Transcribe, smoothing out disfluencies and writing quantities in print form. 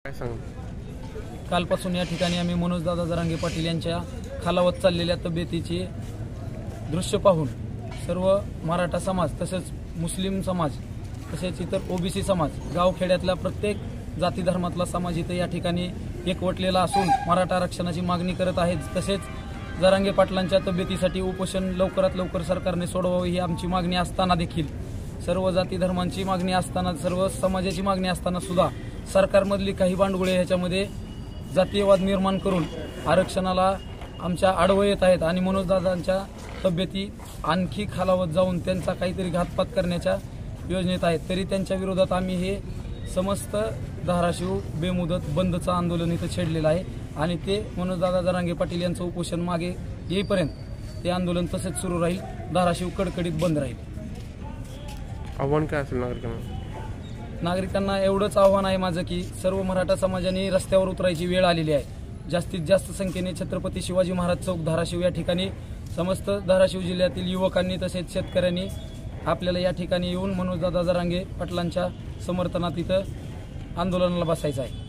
काय सांग? कालपासून या ठिकाणी आम्ही मनोजदादा जरांगे पाटील यांच्या खालावत चाललेल्या तब्येतीचे दृश्य पाहून सर्व मराठा समाज तसेच मुस्लिम समाज तसेच इतर ओबीसी समाज गावखेड्यातल्या प्रत्येक जाती धर्मातला समाज इथं या ठिकाणी एकवटलेला असून मराठा आरक्षणाची मागणी करत आहेत। तसेच जरांगे पाटलांच्या तब्येतीसाठी उपोषण लवकरात लवकर सरकारने सोडवावे ही आमची मागणी असताना देखील सर्व जाती धर्मांची मागणी असताना सर्व समाजाची मागणी असताना सुद्धा सरकारमधली काही बांडगुळे ह्याच्यामध्ये जातीयवाद निर्माण करून आरक्षणाला आमच्या आडवं येत आहेत आणि मनोजदादांच्या तब्येती आणखी खालावत जाऊन त्यांचा काहीतरी घातपात करण्याच्या योजनेत आहेत। तरी त्यांच्या विरोधात आम्ही हे समस्त धाराशिव बेमुदत बंदचं आंदोलन इथं छेडलेलं आहे आणि ते मनोजदादा जरांगे पाटील यांचं उपोषण मागे येईपर्यंत ते आंदोलन तसेच सुरू राहील। धाराशिव कडकडीत बंद राहील। आव्हान काय असेल नागरिकांना? नागरिकांना एवढंच आव्हान आहे माझं की सर्व मराठा समाजाने रस्त्यावर उतरायची वेळ आलेली आहे। जास्तीत जास्त संख्येने छत्रपती शिवाजी महाराज चौक धाराशिव या ठिकाणी समस्त धाराशिव जिल्ह्यातील युवकांनी तसेच शेतकऱ्यांनी आपल्याला या ठिकाणी येऊन मनोजदादा जरांगे पाटलांच्या समर्थनात इथं आंदोलनाला बसायचं आहे।